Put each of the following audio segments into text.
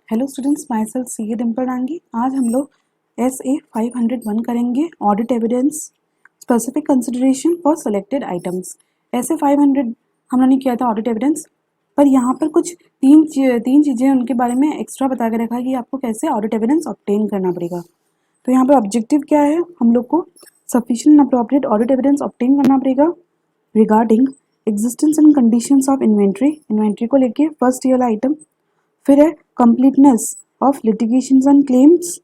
Hello students, my self सी डिम्पल डांगी। आज हम लोग SA 501 करेंगे, audit evidence specific consideration for selected items. SA 500 हम लोगों ने किया था ऑडिट एविडेंस, पर यहाँ पर कुछ तीन चीज़ें उनके बारे में एक्स्ट्रा बता के रखा है कि आपको कैसे ऑडिट एविडेंस ऑब्टेन करना पड़ेगा। तो यहाँ पर ऑब्जेक्टिव क्या है, हम लोग को sufficient and appropriate audit evidence obtain करना पड़ेगा regarding existence and conditions of inventory को लेके फर्स्ट ये वाला आइटम। फिर है completeness of litigations and claims,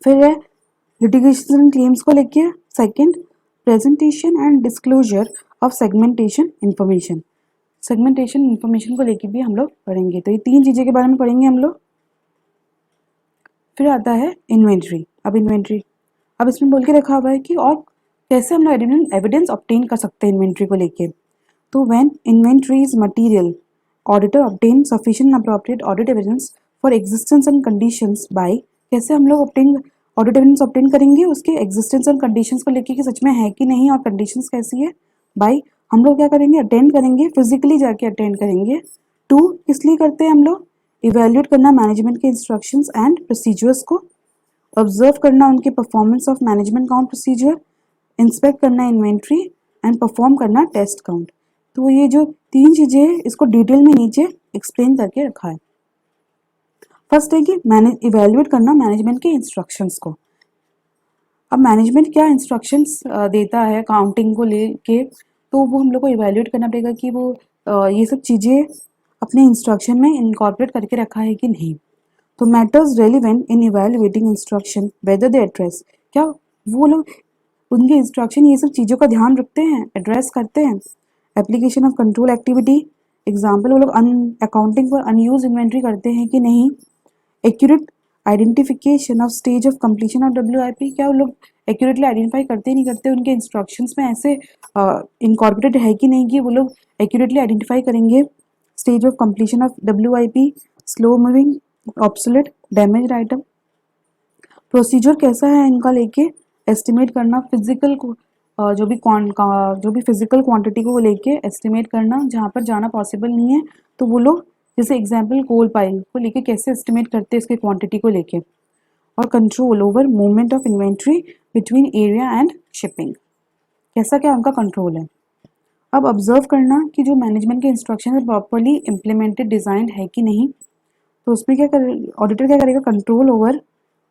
फिर है लिटिगेशंस एंड क्लेम्स को लेके second presentation and disclosure of segmentation information को लेके भी हम लोग पढ़ेंगे। तो ये तीन चीज़ें के बारे में पढ़ेंगे हम लोग। फिर आता है इन्वेंट्री। अब इसमें बोल के रखा हुआ है कि और कैसे हम लोग एविडेंस ऑब्टेन कर सकते हैं इन्वेंट्री को लेके। तो when inventory is material, auditor obtain sufficient appropriate audit evidence for existence and conditions by, कैसे हम लोग ऑडिट एविडेंस ऑब्टेन करेंगे उसके एग्जिस्टेंस एंड कंडीशंस को लेके कि सच में है कि नहीं और कंडीशंस कैसी है। बाय हम लोग क्या करेंगे, अटेंड करेंगे, फिजिकली जाके अटेंड करेंगे। टू किस लिए करते हैं हम लोग, इवेल्युएट करना मैनेजमेंट के इंस्ट्रक्शंस एंड प्रोसीजर्स को, ऑब्जर्व करना उनके performance of management count procedure, inspect करना इन्वेंट्री एंड परफॉर्म करना टेस्ट काउंट। तो ये जो तीन चीजें हैं इसको डिटेल में नीचे एक्सप्लेन करके रखा है। फर्स्ट है कि इवेल्युएट करना मैनेजमेंट के इंस्ट्रक्शंस को। अब मैनेजमेंट क्या इंस्ट्रक्शंस देता है काउंटिंग को लेके, तो वो हम लोग को इवेल्युएट करना पड़ेगा कि वो ये सब चीजें अपने इंस्ट्रक्शन में इनकॉर्पोरेट करके रखा है कि नहीं। तो matters relevant in evaluating instruction whether they address, क्या वो लोग उनके इंस्ट्रक्शन ये सब चीज़ों का ध्यान रखते हैं, एड्रेस करते हैं। Application of control activity, example वो लोग अकाउंटिंग फॉर अनयूज इन्वेंट्री करते हैं कि नहीं। Accurate identification of stage of completion of WIP, क्या वो लोग एक्यूरेटली आइडेंटिफाई करते नहीं करते, उनके इंस्ट्रक्शंस में ऐसे इनकॉर्पोरेटेड है कि नहीं कि वो लोग एक्यूरेटली आइडेंटिफाई करेंगे stage of completion of WIP, slow moving, obsolete, damaged item. Procedure कैसा है इनका लेके एस्टिमेट करना, फिजिकल जो भी फिजिकल क्वांटिटी को लेके एस्टिमेट करना, जहाँ पर जाना पॉसिबल नहीं है तो वो लोग जैसे एग्जांपल कोल पाइल को लेके कैसे एस्टिमेट करते हैं इसके क्वांटिटी को लेके। और control over movement of inventory between area and shipping, कैसा क्या उनका कंट्रोल है। अब ऑब्जर्व करना कि जो मैनेजमेंट के इंस्ट्रक्शन है प्रॉपरली इम्प्लीमेंटेड डिजाइन है कि नहीं। तो उसमें क्या ऑडिटर क्या करेगा, कंट्रोल ओवर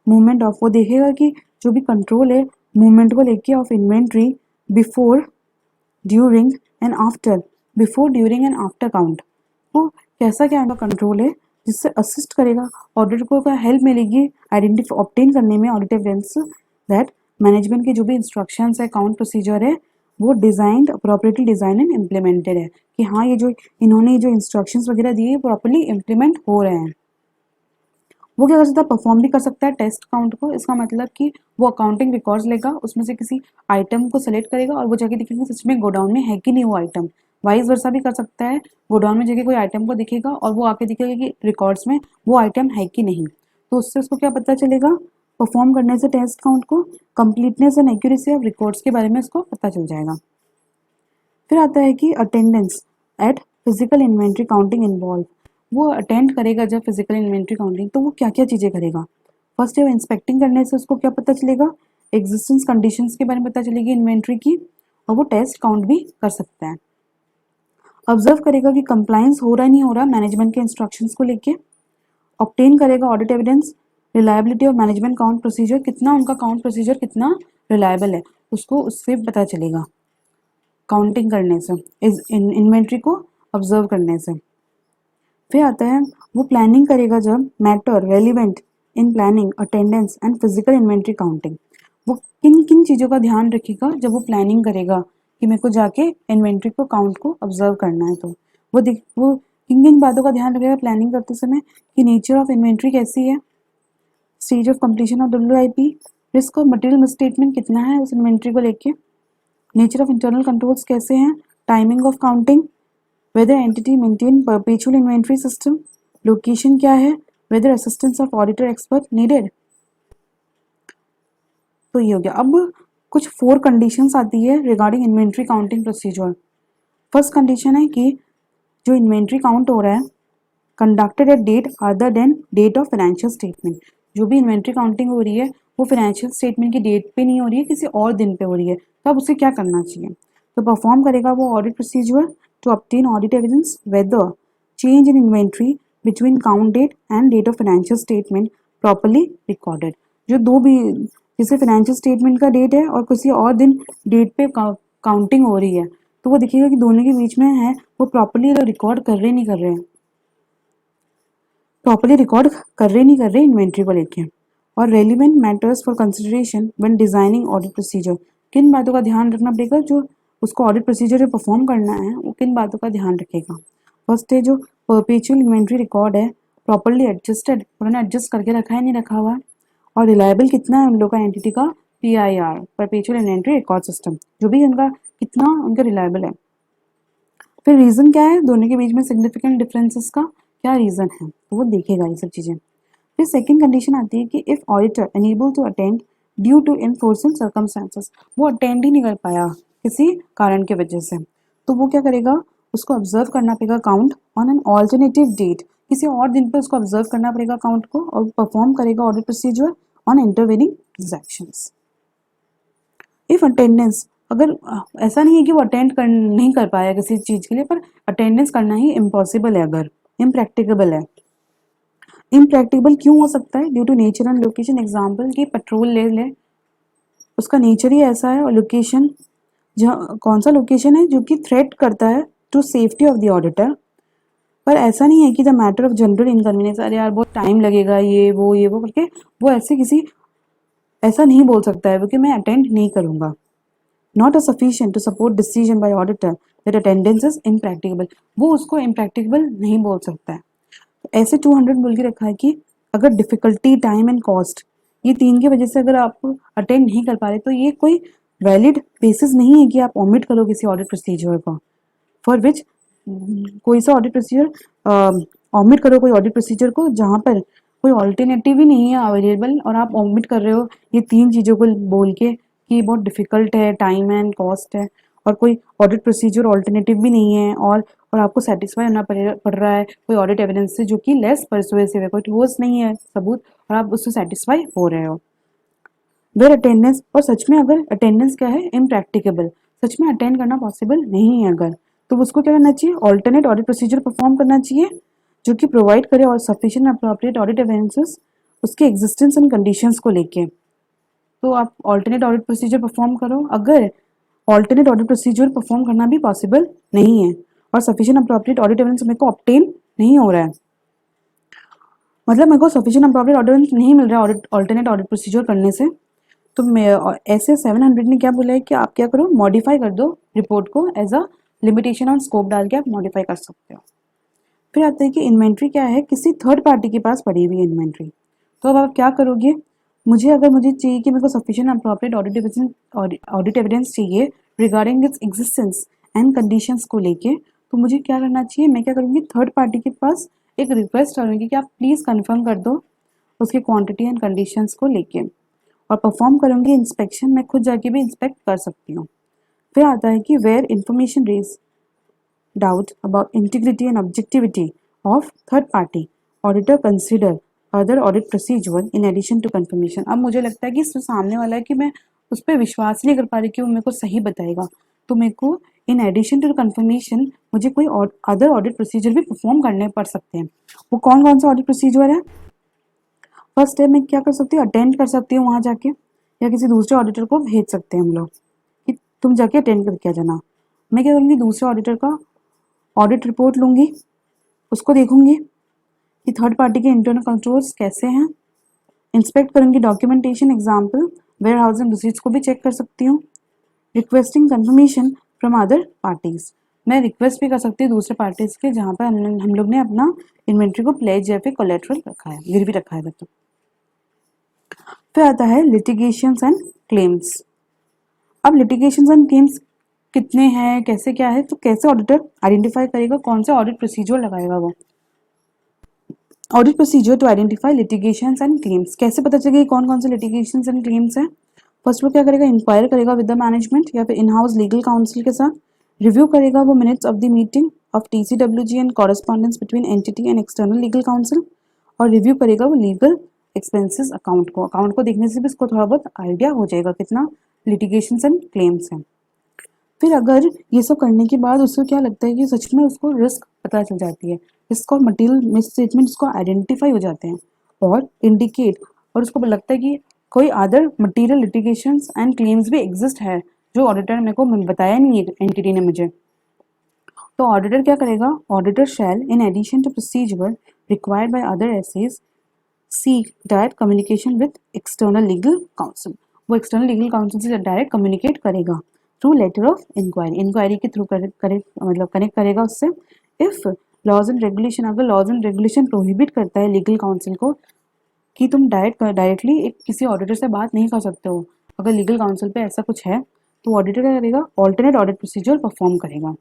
मूवमेंट ऑफ, वो देखेगा कि जो भी कंट्रोल है मूवमेंट को लेके of inventory before during and after count, वो कैसा क्या उनका कंट्रोल है जिससे असिस्ट करेगा ऑडिटर को, क्या हेल्प मिलेगी आइडेंटिफाई ऑब्टेन करने में ऑडिट एविडेंस दैट मैनेजमेंट के जो भी इंस्ट्रक्शंस है काउंट प्रोसीजर है वो designed appropriately design and implemented है, कि हाँ ये जो इन्होंने जो इंस्ट्रक्शंस वगैरह दिए प्रॉपरली इम्प्लीमेंट हो रहे हैं। वो क्या कर सकता है, परफॉर्म भी कर सकता है टेस्ट काउंट को। इसका मतलब कि वो अकाउंटिंग रिकॉर्ड्स लेगा, उसमें से किसी आइटम को सेलेक्ट करेगा और वो जाके देखेगा सच में गोडाउन में है कि नहीं वो आइटम। वाइस वर्सा भी कर सकता है, गोडाउन में जाके कोई आइटम को दिखेगा और वो आके दिखेगा कि रिकॉर्ड्स में वो आइटम है कि नहीं। तो उससे उसको क्या पता चलेगा, परफॉर्म करने से टेस्ट काउंट को completeness and accuracy of records के बारे में उसको पता चल जाएगा। फिर आता है कि attendance eight physical inventory counting involve, वो अटेंड करेगा जब फिजिकल इन्वेंट्री काउंटिंग, तो वो क्या क्या चीज़ें करेगा। फर्स्ट है इंस्पेक्टिंग करने से उसको क्या पता चलेगा, एग्जिस्टेंस कंडीशंस के बारे में पता चलेगी इन्वेंट्री की, और वो टेस्ट काउंट भी कर सकता है। ऑब्जर्व करेगा कि कंप्लायंस हो रहा है नहीं हो रहा मैनेजमेंट के इंस्ट्रक्शंस को लेके। ऑब्टेन करेगा audit evidence, reliability of management count procedure, कितना उनका काउंट प्रोसीजर कितना रिलायबल है उसको उससे पता चलेगा काउंटिंग करने से, इस इन्वेंट्री को ऑब्जर्व करने से। फिर आता है वो प्लानिंग करेगा जब matter relevant in planning attendance and physical inventory counting, वो किन किन चीज़ों का ध्यान रखेगा जब वो प्लानिंग करेगा कि मेरे को जाके इन्वेंट्री को काउंट को ऑब्जर्व करना है। तो वो किन किन बातों का ध्यान रखेगा प्लानिंग करते समय, कि नेचर ऑफ इन्वेंट्री कैसी है, stage of completion of WIP, risk of material misstatement कितना है उस इन्वेंट्री को लेके, नेचर ऑफ इंटरनल कंट्रोल्स कैसे हैं, timing of counting, whether entity maintain perpetual inventory system, location क्या है, whether assistance of auditor expert needed। तो ये हो गया। अब कुछ 4 कंडीशंस आती है regarding inventory counting procedure. First condition है कि जो इन्वेंट्री काउंट हो रहा है conducted at date other than date of financial statement. जो भी इन्वेंट्री काउंटिंग हो रही है वो फाइनेंशियल स्टेटमेंट की डेट पे नहीं हो रही है, किसी और दिन पे हो रही है, तो अब उसे क्या करना चाहिए? तो परफॉर्म करेगा वो audit procedure to obtain audit evidence whether change in inventory between count date and date of financial statement properly recorded. जो दो भी, जैसे फाइनेंशियल स्टेटमेंट का डेट है और किसी और दिन डेट पे काउंटिंग हो रही है, तो वो दिखेगा कि दोनों के बीच में है वो प्रॉपर्ली रिकॉर्ड कर रहे नहीं कर रहे हैं, प्रॉपर्ली रिकॉर्ड कर रहे नहीं कर रहे इन्वेंट्री को लेके। और relevant matters for consideration when designing audit procedure, किन बातों का ध्यान रखना पड़ेगा जो उसको ऑडिट प्रोसीजर जो परफॉर्म करना है वो किन बातों का ध्यान रखेगा। फर्स्ट है जो परपेचुअल इन्वेंट्री रिकॉर्ड है प्रॉपर्ली एडजस्टेड, उन्होंने एडजस्ट करके रखा है नहीं रखा हुआ, और रिलायबल कितना है उन लोग का एंटिटी का PIR perpetual inventory record system, जो भी उनका कितना उनका रिलायबल है। फिर रीजन क्या है दोनों के बीच में सिग्निफिकेंट डिफरेंसेस का क्या रीजन है, तो वो देखेगा ये सब चीजें। फिर सेकंड कंडीशन आती है कि if auditor unable to attend due to enforcing circumstances, वो अटेंड ही नहीं कर पाया किसी कारण की वजह से, तो वो क्या करेगा, उसको ऑब्जर्व करना पड़ेगा account on an alternative date, किसी और दिन पे उसको ऑब्जर्व करना पड़ेगा अकाउंट को और परफॉर्म करेगा audit procedure on intervening transactions. If attendance, अगर ऐसा नहीं है कि वो अटेंड कर नहीं कर पाया किसी चीज के लिए, पर अटेंडेंस करना ही इम्पॉसिबल है, अगर इम्प्रैक्टिकेबल है। इम्प्रैक्टिकल क्यों हो सकता है? Due to nature and location. Example की पेट्रोल ले ले, उसका नेचर ही ऐसा है, और लोकेशन जहाँ कौन सा लोकेशन है जो कि थ्रेट करता है to safety of the auditor. पर ऐसा नहीं है कि the matter of general inconvenience, अरे यार बहुत टाइम लगेगा ये वो करके वो ऐसे किसी ऐसा नहीं बोल सकता है वो कि मैं अटेंड नहीं करूंगा। Not a sufficient to support decision by auditor that attendance is impractical, वो उसको इम्प्रैक्टिकल नहीं बोल सकता है। ऐसे 200 बोल के रखा है कि अगर डिफिकल्टी टाइम एंड कॉस्ट ये तीन की वजह से अगर आप अटेंड नहीं कर पा रहे तो ये कोई वैलिड बेसिस नहीं है कि आप ओमिट करो किसी ऑडिट प्रोसीजर को, फॉर विच कोई सा ऑडिट प्रोसीजर ओमिट करो कोई ऑडिट प्रोसीजर को जहाँ पर कोई ऑल्टरनेटिव ही नहीं है अवेलेबल, और आप ओमिट कर रहे हो ये तीन चीज़ों को बोल के कि बहुत डिफिकल्ट है, टाइम एंड कॉस्ट है, और कोई ऑडिट प्रोसीजर ऑल्टरनेटिव भी नहीं है, और आपको सेटिस्फाई होना पड़ रहा है कोई ऑडिट एविडेंस से जो कि लेस परसुएसिव है, कोई ठोस नहीं है सबूत, और आप उससे सेटिस्फाई हो रहे हो। वेर अटेंडेंस, और सच में अगर अटेंडेंस क्या है इम्प्रैक्टिकेबल, सच में अटेंड करना पॉसिबल नहीं है अगर, तो उसको क्या करना चाहिए, ऑल्टरनेट ऑडिट प्रोसीजर परफॉर्म करना चाहिए जो कि प्रोवाइड करे और सफिशिएंट अप्रोप्रिएट ऑडिट एविडेंसेस उसके एग्जिस्टेंस एंड कंडीशंस को लेके। तो आप ऑल्टरनेट ऑडिट प्रोसीजर परफॉर्म करो, अगर ऑल्टरनेट ऑडिट प्रोसीजर परफॉर्म करना भी पॉसिबल नहीं है और सफिशिएंट अप्रोप्रिएट ऑडिट एविडेंस मेरे को ऑब्टेन नहीं हो रहा है, मतलब मेरे को सफिशिएंट अप्रोप्रिएट ऑडिट एविडेंस नहीं मिल रहा है ऑल्टरनेट ऑडिट प्रोसीजर करने से, तो मैं ऐसे 700 ने क्या बोला है कि आप क्या करो, मॉडिफाई कर दो रिपोर्ट को, as a limitation on scope डाल के आप मॉडिफाई कर सकते हो। फिर आता है कि इन्वेंट्री क्या है, किसी थर्ड पार्टी के पास पड़ी हुई इन्वेंट्री, तो अब आप क्या करोगे, मुझे चाहिए कि मेरे को सफिशिएंट अप्रोप्रिएट ऑडिट एविडेंस चाहिए regarding its existence and conditions को लेके, तो मुझे क्या करना चाहिए, मैं क्या करूँगी, थर्ड पार्टी के पास एक रिक्वेस्ट करूँगी कि आप प्लीज़ कन्फर्म कर दो उसकी क्वांटिटी एंड कंडीशंस को लेके, और परफॉर्म करूँगी इंस्पेक्शन, मैं खुद जाके भी इंस्पेक्ट कर सकती हूँ। फिर आता है कि where information raise doubt about integrity and objectivity of third party auditor consider other audit procedure in addition to confirmation। अब मुझे लगता है कि इसमें सामने वाला है कि मैं उस पर विश्वास नहीं कर पा रही कि वो मेरे को सही बताएगा, तो मेरे को इन एडिशन टू कन्फर्मेशन मुझे कोई अदर ऑडिट प्रोसीजर भी परफॉर्म करने पड़ सकते हैं। वो कौन कौन सा ऑडिट प्रोसीजर है? फर्स्ट है मैं क्या कर सकती हूँ, अटेंड कर सकती हूँ वहाँ जाके, या किसी दूसरे ऑडिटर को भेज सकते हैं हम लोग कि तुम जाके अटेंड करके आ जाना। मैं क्या करूँगी, दूसरे ऑडिटर का ऑडिट रिपोर्ट लूँगी, उसको देखूँगी कि थर्ड पार्टी के इंटरनल कंट्रोल्स कैसे हैं, इंस्पेक्ट करूँगी documentation, example warehousing receipts को भी चेक कर सकती हूँ। Requesting confirmation from other parties, मैं रिक्वेस्ट भी कर सकती हूँ दूसरे पार्टीज के जहाँ पर हम लोग ने अपना इन्वेंट्री को प्लेज या फिर कोलेट्रल रखा है, गिरवी रखा है मतलब। फिर आता है लिटिगेशंस एंड क्लेम्स। अब लिटिगेशंस एंड क्लेम्स कितने हैं, कैसे क्या है, तो कैसे ऑडिटर आइडेंटिफाई करेगा, कौन सा ऑडिट प्रोसीजर लगाएगा वो, audit procedure to identify litigations and claims, कैसे पता चलेगा कौन कौन से लिटिगेशंस एंड क्लेम्स है। फर्स्ट वो क्या करेगा, इंक्वायर करेगा विद द मैनेजमेंट या फिर इन हाउस लीगल काउंसिल के साथ, रिव्यू करेगा वो minutes of the meeting of TCWG and correspondence between entity and external legal council, और रिव्यू करेगा वो लीगल एक्सपेंसेस अकाउंट को देखने से भी इसको थोड़ा बहुत आइडिया हो जाएगा कितना लिटिगेशन एंड क्लेम्स हैं। फिर अगर ये सब करने के बाद उसको क्या लगता है कि सच में उसको रिस्क पता चल जाती है, इसको मटेरियल मिसस्टेटमेंट उसको आइडेंटिफाई हो जाते हैं और इंडिकेट, और उसको लगता है कि कोई other material litigations and claims भी एग्जिस्ट है जो ऑडिटर मेरे को बताया नहीं है एंटिटी ने मुझे, तो ऑडिटर क्या करेगा, auditor shall in addition to procedure required by other SAs seek direct communication with external legal counsel, वो एक्सटर्नल लीगल काउंसिल से डायरेक्ट कम्युनिकेट करेगा थ्रू लेटर ऑफ इंक्वायरी के थ्रू मतलब कनेक्ट करेगा उससे। इफ लॉज एंड रेगुलेशन, अगर laws and regulation prohibit करता है लीगल काउंसिल को कि तुम डायरेक्टली एक किसी ऑडिटर से बात नहीं कर सकते हो, अगर लीगल काउंसिल पे ऐसा कुछ है तो ऑडिटर क्या करेगा, ऑल्टरनेट ऑडिट प्रोसीजर परफॉर्म करेगा।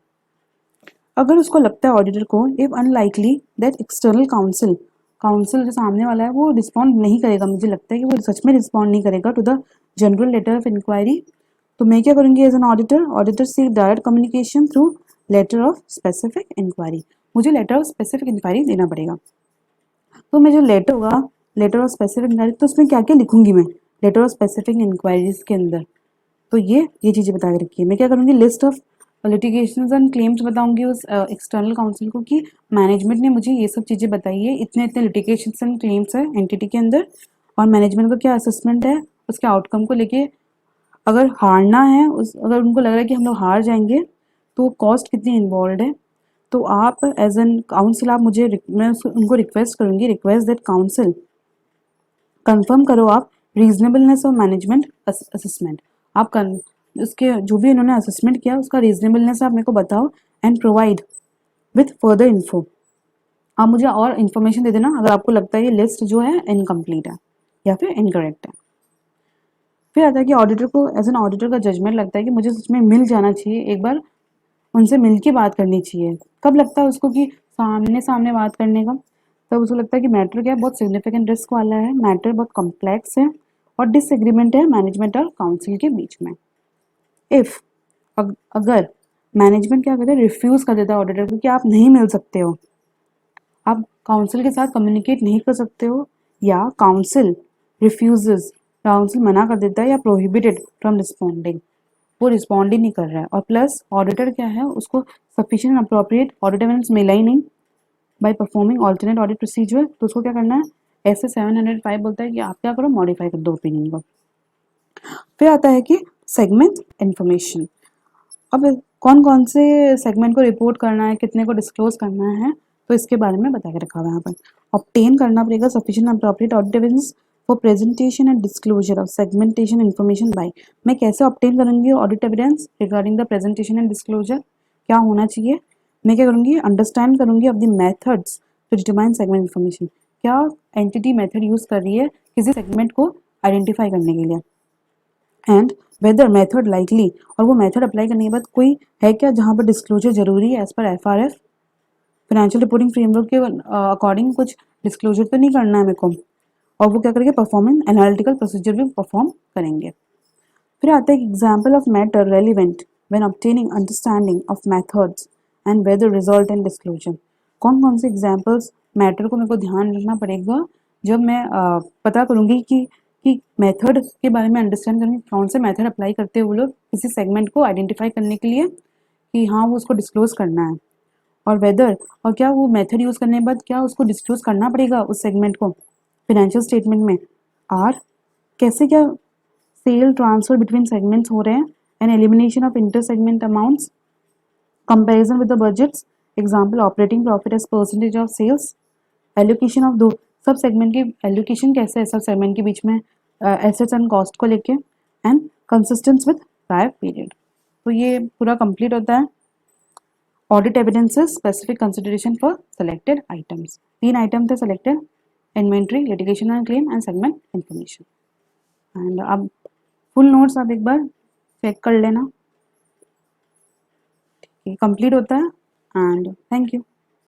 अगर उसको लगता है ऑडिटर को if unlikely that external council जो सामने वाला है वो रिस्पॉन्ड नहीं करेगा, मुझे लगता है कि वो सच में रिस्पॉन्ड नहीं करेगा to the general letter of inquiry, तो मैं क्या करूँगी as an auditor seek direct communication through letter of specific inquiry, मुझे लेटर ऑफ स्पेसिफिक इंक्वायरी देना पड़ेगा। तो मैं जो लेटर होगा लेटर ऑफ स्पेसिफिक इंक्वायरी, तो उसमें क्या क्या लिखूंगी मैं लेटर ऑफ स्पेसिफिक इंक्वायरीज के अंदर, तो ये चीज़ें बता के रखी है। मैं क्या करूँगी, list of litigations and claims बताऊंगी उस एक्सटर्नल काउंसिल को कि मैनेजमेंट ने मुझे ये सब चीज़ें बताई है, इतने इतने लिटिगेशंस एंड क्लेम्स है एंटिटी के अंदर, और मैनेजमेंट का क्या असेसमेंट है उसके आउटकम को लेके, अगर हारना है अगर उनको लग रहा है कि हम लोग हार जाएंगे तो कॉस्ट कितनी इन्वॉल्व है, तो आप एज एन काउंसिल आप मैं उनको रिक्वेस्ट करूँगी, रिक्वेस्ट दैट काउंसिल कंफर्म करो आप रीजनेबलनेस ऑफ मैनेजमेंट असेसमेंट, आप उसके जो भी उन्होंने असेसमेंट किया उसका रीजनेबलनेस आप मेरे को बताओ and provide with further info, आप मुझे और इन्फॉर्मेशन दे देना अगर आपको लगता है ये लिस्ट जो है इनकम्प्लीट है या फिर इनकरेक्ट है। फिर आता है कि ऑडिटर को एज एन ऑडिटर का जजमेंट लगता है कि मुझे सच में मिल जाना चाहिए, एक बार उनसे मिल के बात करनी चाहिए। कब लगता है उसको कि सामने सामने बात करने का, तब उसको लगता है कि मैटर क्या है, बहुत सिग्निफिकेंट रिस्क वाला है, मैटर बहुत कॉम्प्लेक्स है और डिसएग्रीमेंट है मैनेजमेंट और काउंसिल के बीच में। इफ अगर मैनेजमेंट क्या करता है, रिफ्यूज कर देता है ऑडिटर को कि आप नहीं मिल सकते हो, आप काउंसिल के साथ कम्युनिकेट नहीं कर सकते हो, या काउंसिल रिफ्यूजेस, काउंसिल मना कर देता है या प्रोहिबिटेड फ्रॉम रिस्पॉन्डिंग, वो रिस्पॉन्ड ही नहीं कर रहा है, और प्लस ऑडिटर क्या है उसको सफिशिएंट अप्रोप्रिएट ऑडिट एविडेंस मिला ही नहीं by performing alternate audit procedure, तो उसको क्या करना है, ऐसे 705 बोलता है कि आप क्या करो, मॉडिफाई कर दो ओपिनियन को। फिर आता है कि सेगमेंट इन्फॉर्मेशन, अब कौन कौन से सेगमेंट को रिपोर्ट करना है, कितने को डिस्क्लोज करना है, तो इसके बारे में बता के रखा हुआ है यहाँ पर। ऑब्टेन करना पड़ेगा sufficient appropriate audit evidence for presentation and disclosure of segmentation information by, मैं कैसे ऑब्टेन करूंगी audit evidence regarding the presentation and disclosure, क्या होना चाहिए, मैं क्या करूंगी, अंडरस्टैंड करूंगी of the methods to determine segment information, क्या एंटिटी मेथड यूज कर रही है किसी सेगमेंट को आइडेंटिफाई करने के लिए, एंड वेदर मेथड लाइकली, और वो मेथड अप्लाई करने के बाद कोई है क्या जहाँ पर डिस्क्लोजर जरूरी है as per FRF financial reporting framework के अकॉर्डिंग, कुछ डिस्क्लोजर तो नहीं करना है मेरे को, और वो क्या करेंगे, परफॉर्मेंस एनालिटिकल प्रोसीजर भी परफॉर्म करेंगे। फिर आता है example of matter relevant when obtaining understanding of methods and whether result and disclosure, कौन कौन से एग्जाम्पल्स मैटर को मेरे को ध्यान रखना पड़ेगा जब मैं पता करूँगी कि मेथड के बारे में अंडरस्टैंड करेंगे, कौन से मेथड अप्लाई करते हैं वो लोग किसी सेगमेंट को आइडेंटिफाई करने के लिए कि हाँ वो उसको डिस्क्लोज करना है, और वेदर, और क्या वो मेथड यूज़ करने के बाद क्या उसको डिस्क्लोज करना पड़ेगा उस सेगमेंट को फाइनेंशियल स्टेटमेंट में, आर कैसे क्या सेल ट्रांसफर बिटवीन सेगमेंट्स हो रहे हैं, and elimination of inter segment amounts, comparison with the budgets, example operating profit as percentage of sales, allocation of दो सब सेगमेंट की एलोकेशन कैसे है सब सेगमेंट के बीच में एसेट्स एंड कॉस्ट को लेके, and consistency with prior period, तो ये पूरा कंप्लीट होता है। Audit evidences specific consideration for selected items, 3 item थे selected, inventory, litigation and claim and segment information, and अब फुल नोट्स आप एक बार चेक कर लेना, ठीक है, कंप्लीट होता है, एंड थैंक यू।